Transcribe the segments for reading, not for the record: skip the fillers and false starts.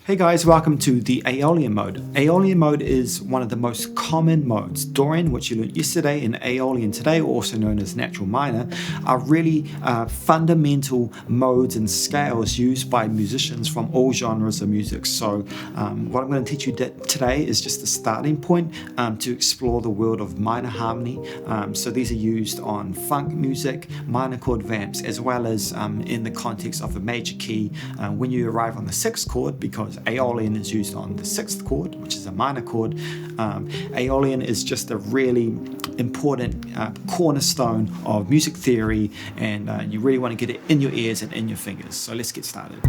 Hey guys, welcome to the Aeolian mode. Aeolian mode is one of the most common modes. Dorian, which you learned yesterday, and Aeolian today, also known as natural minor, are really fundamental modes and scales used by musicians from all genres of music. So what I'm going to teach you today is just a starting point to explore the world of minor harmony. So these are used on funk music, minor chord vamps, as well as in the context of a major key when you arrive on the sixth chord, because Aeolian is used on the sixth chord, which is a minor chord. Aeolian is just a really important cornerstone of music theory, and you really want to get it in your ears and in your fingers. So let's get started.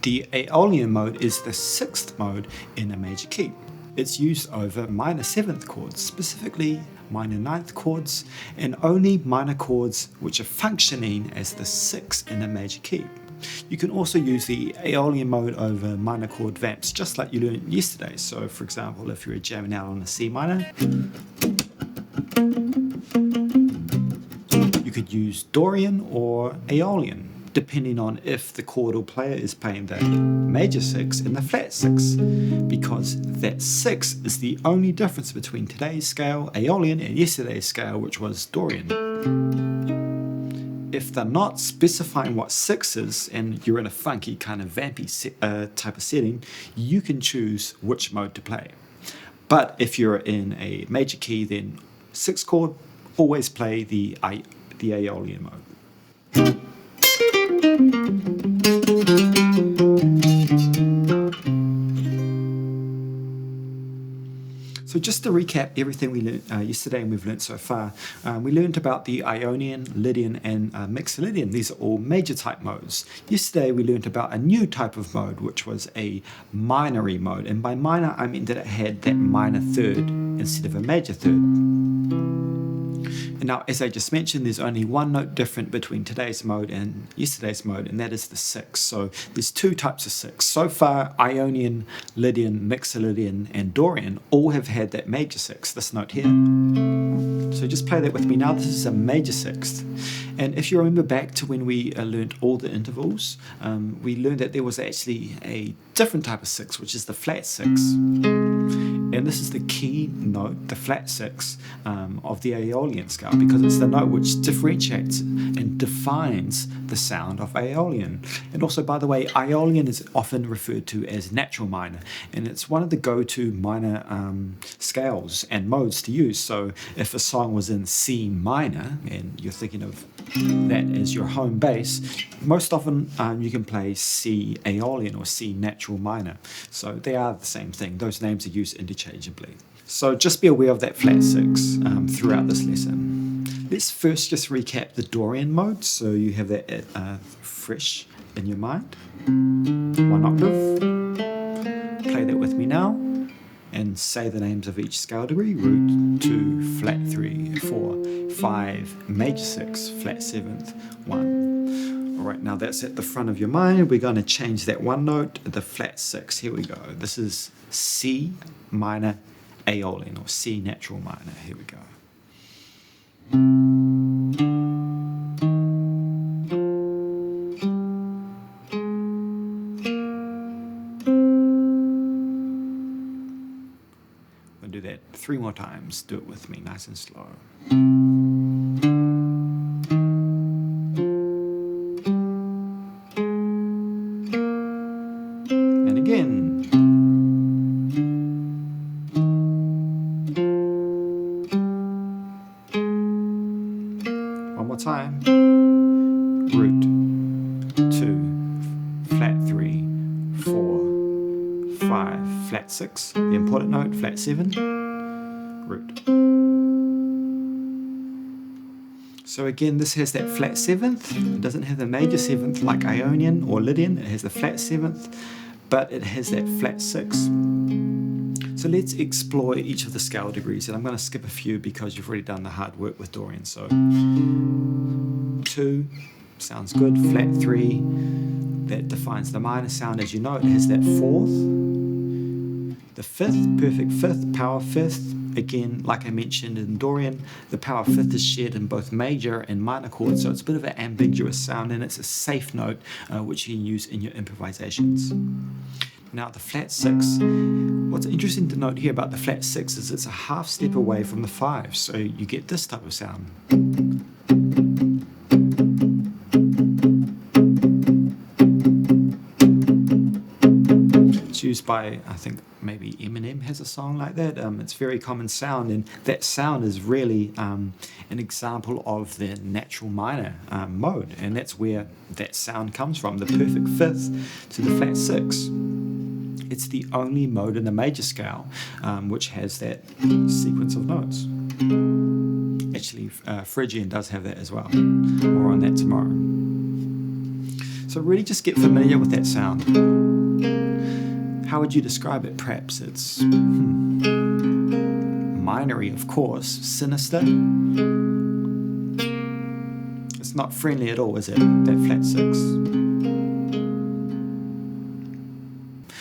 The Aeolian mode is the sixth mode in a major key. It's used over minor seventh chords, specifically minor ninth chords, and only minor chords which are functioning as the sixth in a major key. You can also use the Aeolian mode over minor chord vamps, just like you learned yesterday. So for example, if you're jamming out on a C minor, you could use Dorian or Aeolian, depending on if the chordal player is playing the major six and the flat six, because that six is the only difference between today's scale, Aeolian, and yesterday's scale, which was Dorian. If they're not specifying what six is, and you're in a funky kind of vampy type of setting, you can choose which mode to play. But if you're in a major key, then sixth chord, always play the Aeolian mode. So just to recap everything we learned yesterday and we've learned so far, we learned about the Ionian, Lydian, and Mixolydian. These are all major type modes. Yesterday we learned about a new type of mode, which was a minory mode. And by minor, I mean that it had that minor third instead of a major third. And now, as I just mentioned, there's only one note different between today's mode and yesterday's mode, and that is the sixth. So there's two types of sixth. So far, Ionian, Lydian, Mixolydian, and Dorian all have had that major sixth, this note here. So just play that with me now. This is a major sixth. And if you remember back to when we learned all the intervals, we learned that there was actually a different type of sixth, which is the flat sixth. And this is the key note, the flat sixth, of the Aeolian scale, because it's the note which differentiates and defines the sound of Aeolian. And also, by the way, Aeolian is often referred to as natural minor, and it's one of the go-to minor scales and modes to use. So if a song was in C minor, and you're thinking of that as your home bass, most often you can play C Aeolian or C natural minor. So they are the same thing. Those names are used interchangeably. So just be aware of that flat six throughout this lesson. Let's first just recap the Dorian mode, so you have that fresh in your mind. One octave. Play that with me now, and say the names of each scale degree: root 2, flat 3, 4, 5, major 6, flat 7th, 1. All right, now that's at the front of your mind. We're going to change that one note, the flat 6. Here we go. This is C minor Aeolian, or C natural minor. Here we go. We'll do that 3 more times. Do it with me, nice and slow. And again. One more time. Root 2, flat 3, 4, 5, flat 6. The important note, flat 7, root. So again, this has that flat 7th. It doesn't have the major 7th like Ionian or Lydian. It has the flat 7th, but it has that flat 6. So let's explore each of the scale degrees, and I'm going to skip a few because you've already done the hard work with Dorian. So 2, sounds good. Flat 3, that defines the minor sound. As you know, it has that 4th. The 5th, perfect 5th, power 5th. Again, like I mentioned in Dorian, the power 5th is shared in both major and minor chords, so it's a bit of an ambiguous sound, and it's a safe note which you can use in your improvisations. Now the flat 6, what's interesting to note here about the flat 6 is it's a half step away from the 5, so you get this type of sound. It's used by, I think, maybe Eminem has a song like that. It's a very common sound, and that sound is really an example of the natural minor mode, and that's where that sound comes from, the perfect 5th to the flat 6. It's the only mode in the major scale which has that sequence of notes. Actually, Phrygian does have that as well. More on that tomorrow. So really just get familiar with that sound. How would you describe it? Perhaps it's minory, of course, sinister. It's not friendly at all, is it? That flat 6.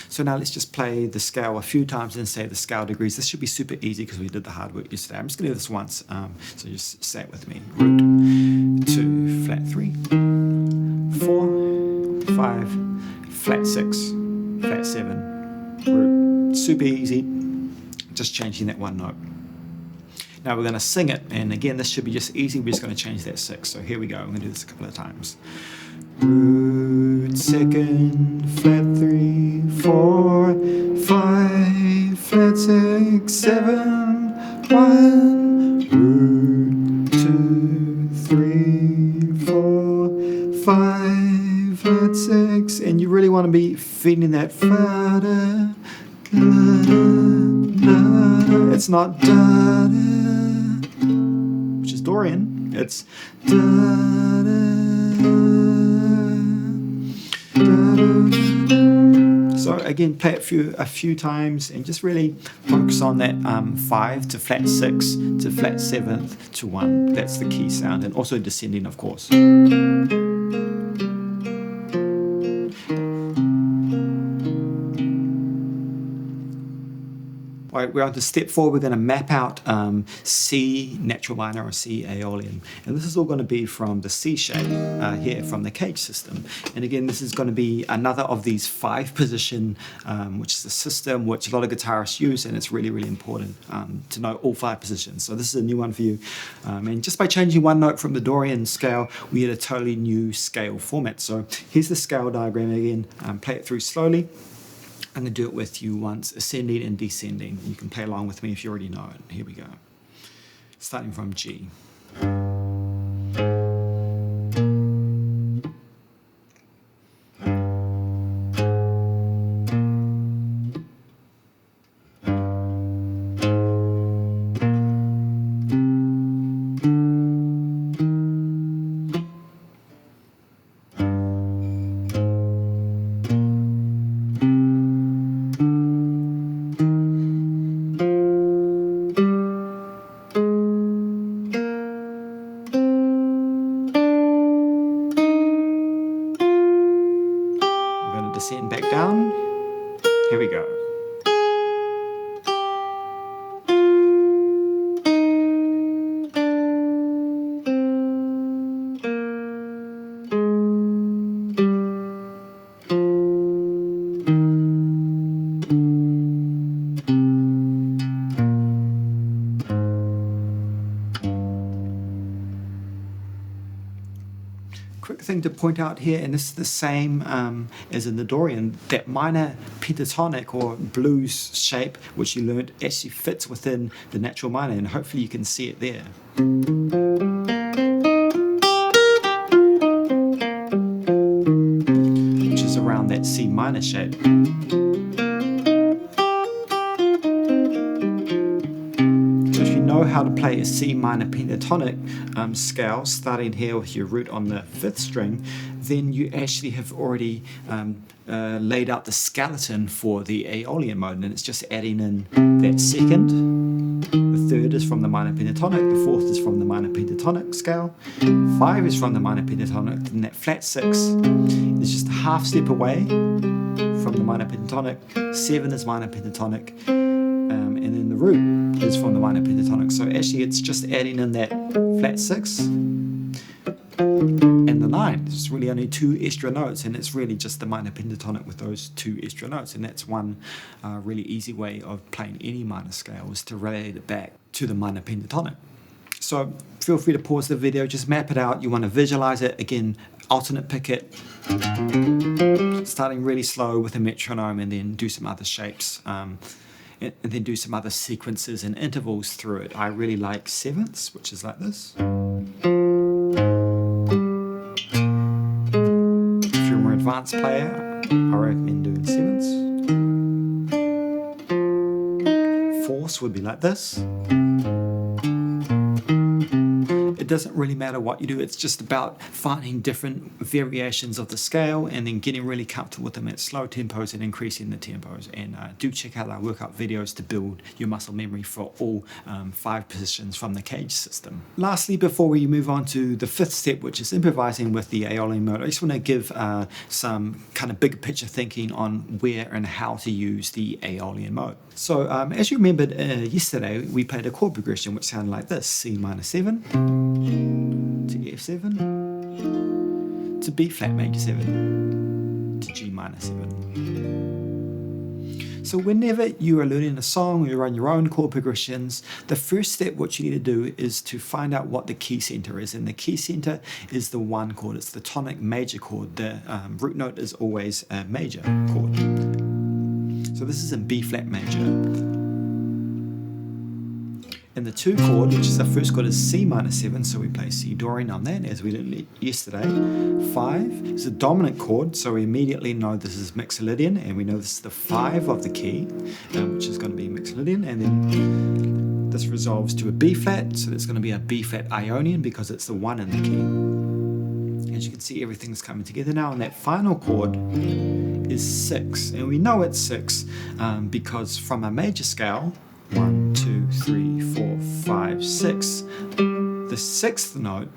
So now let's just play the scale a few times and say the scale degrees. This should be super easy because we did the hard work yesterday. I'm just going to do this once, so just say it with me. Root 2, flat 3, 4, 5, flat 6, flat 7, root. Super easy, just changing that one note. Now we're going to sing it, and again this should be just easy. We're just going to change that 6. So here we go. I'm going to do this a couple of times. Root 2nd, flat 3, 4, 5, flat 6, 7, 1. Root 2, 3, 4, 5, flat 6, and you really want to be feeling that fada, it's not da, which is Dorian. It's da, so again, play it a few times and just really focus on that 5 to flat 6 to flat 7th to 1. That's the key sound, and also descending, of course. All right, we're on to step 4. We're going to map out C natural minor or C Aeolian. And this is all going to be from the C shape here from the cage system. And again, this is going to be another of these 5 position, which is a system which a lot of guitarists use, and it's really, really important to know all 5 positions. So this is a new one for you. And just by changing one note from the Dorian scale, we get a totally new scale format. So here's the scale diagram again. Play it through slowly. I'm going to do it with you once, ascending and descending. You can play along with me if you already know it. Here we go. Starting from G. Descend back down. Here we go. Quick thing to point out here, and this is the same as in the Dorian, that minor pentatonic or blues shape which you learned actually fits within the natural minor, and hopefully you can see it there. Which is around that C minor shape. Know how to play a C minor pentatonic scale, starting here with your root on the 5th string, then you actually have already laid out the skeleton for the Aeolian mode, and it's just adding in that 2nd, the third is from the minor pentatonic, the fourth is from the minor pentatonic scale, 5 is from the minor pentatonic, and that flat 6 is just a half step away from the minor pentatonic, 7 is minor pentatonic, and then the root is from the minor pentatonic. So actually it's just adding in that flat 6 and the 9. It's really only 2 extra notes, and it's really just the minor pentatonic with those 2 extra notes, and that's one really easy way of playing any minor scale, is to relate it back to the minor pentatonic. So feel free to pause the video, just map it out. You want to visualize it. Again, alternate pick it, starting really slow with a metronome, and then do some other shapes, and then do some other sequences and intervals through it. I really like sevenths, which is like this. If you're a more advanced player, I recommend doing sevenths. Fourths would be like this. It doesn't really matter what you do, it's just about finding different variations of the scale and then getting really comfortable with them at slow tempos and increasing the tempos. And do check out our workout videos to build your muscle memory for all 5 positions from the cage system. Lastly, before we move on to the 5th step, which is improvising with the Aeolian mode, I just want to give some kind of big picture thinking on where and how to use the Aeolian mode. So as you remembered yesterday, we played a chord progression which sounded like this: C minor 7 to F7 to B flat major 7 to G minor 7. So whenever you are learning a song or you run your own chord progressions, the first step what you need to do is to find out what the key center is. And the key center is the 1 chord. It's the tonic major chord. The root note is always a major chord. So this is in B flat major. And the 2 chord, which is the first chord, is C minor 7, so we play C Dorian on that, as we did yesterday. 5 is a dominant chord, so we immediately know this is Mixolydian, and we know this is the 5 of the key, which is going to be Mixolydian, and then this resolves to a B flat, so it's going to be a B flat Ionian because it's the 1 in the key. As you can see, everything's coming together now, and that final chord is 6, and we know it's 6 because from a major scale, 1, 2, 3, 4, 5, 6. The 6th note,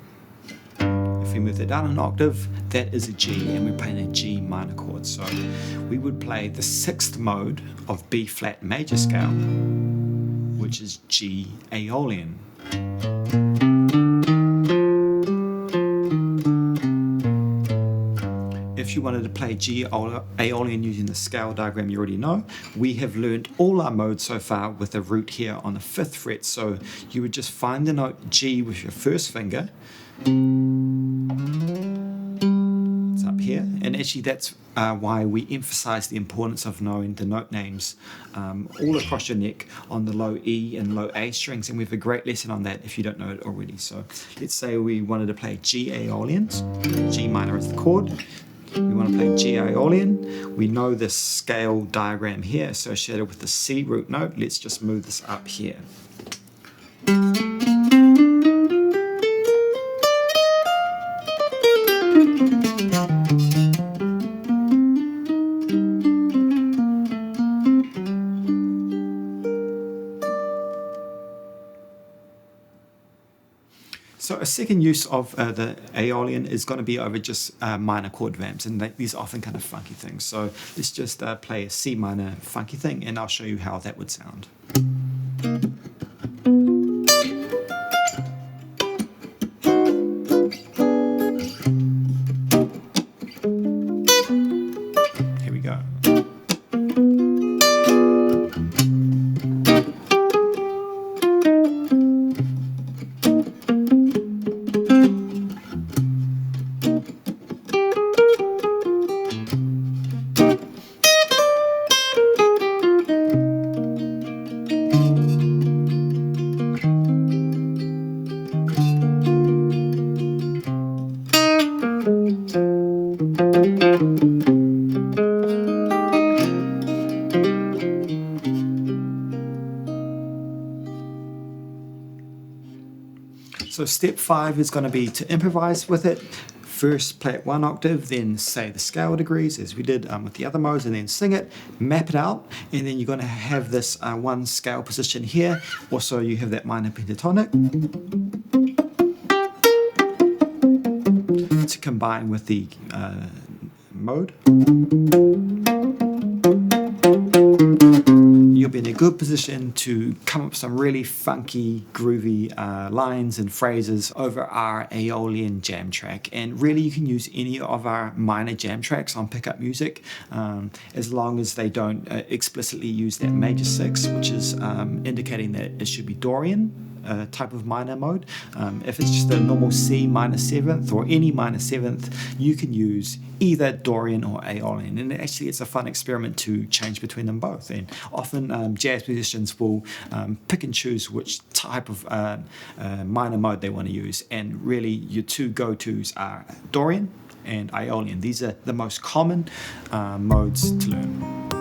if we move that down an octave, that is a G, and we're playing a G minor chord. So we would play the 6th mode of B flat major scale, which is G Aeolian. If you wanted to play G Aeolian using the scale diagram you already know, we have learned all our modes so far with a root here on the 5th fret. So you would just find the note G with your first finger. It's up here, and actually that's why we emphasize the importance of knowing the note names all across your neck on the low E and low A strings, and we have a great lesson on that if you don't know it already. So let's say we wanted to play G Aeolian, G minor is the chord. We want to play G Aeolian. We know this scale diagram here associated with the C root note. Let's just move this up here. So a second use of the Aeolian is going to be over just minor chord vamps, and these are often kind of funky things. So let's just play a C minor funky thing, and I'll show you how that would sound. Here we go. So step 5 is going to be to improvise with it. first play it 1 octave, then say the scale degrees as we did with the other modes, and then sing it, map it out, and then you're going to have this 1 scale position here. Also, you have that minor pentatonic to combine with the mode. You'll be in a good position to come up with some really funky, groovy lines and phrases over our Aeolian jam track. And really, you can use any of our minor jam tracks on pickup music, as long as they don't explicitly use that major 6, which is indicating that it should be Dorian type of minor mode. If it's just a normal C minor 7th or any minor 7th, you can use either Dorian or Aeolian, and actually it's a fun experiment to change between them both. And often jazz musicians will pick and choose which type of minor mode they want to use, and really your 2 go-tos are Dorian and Aeolian. These are the most common modes to learn.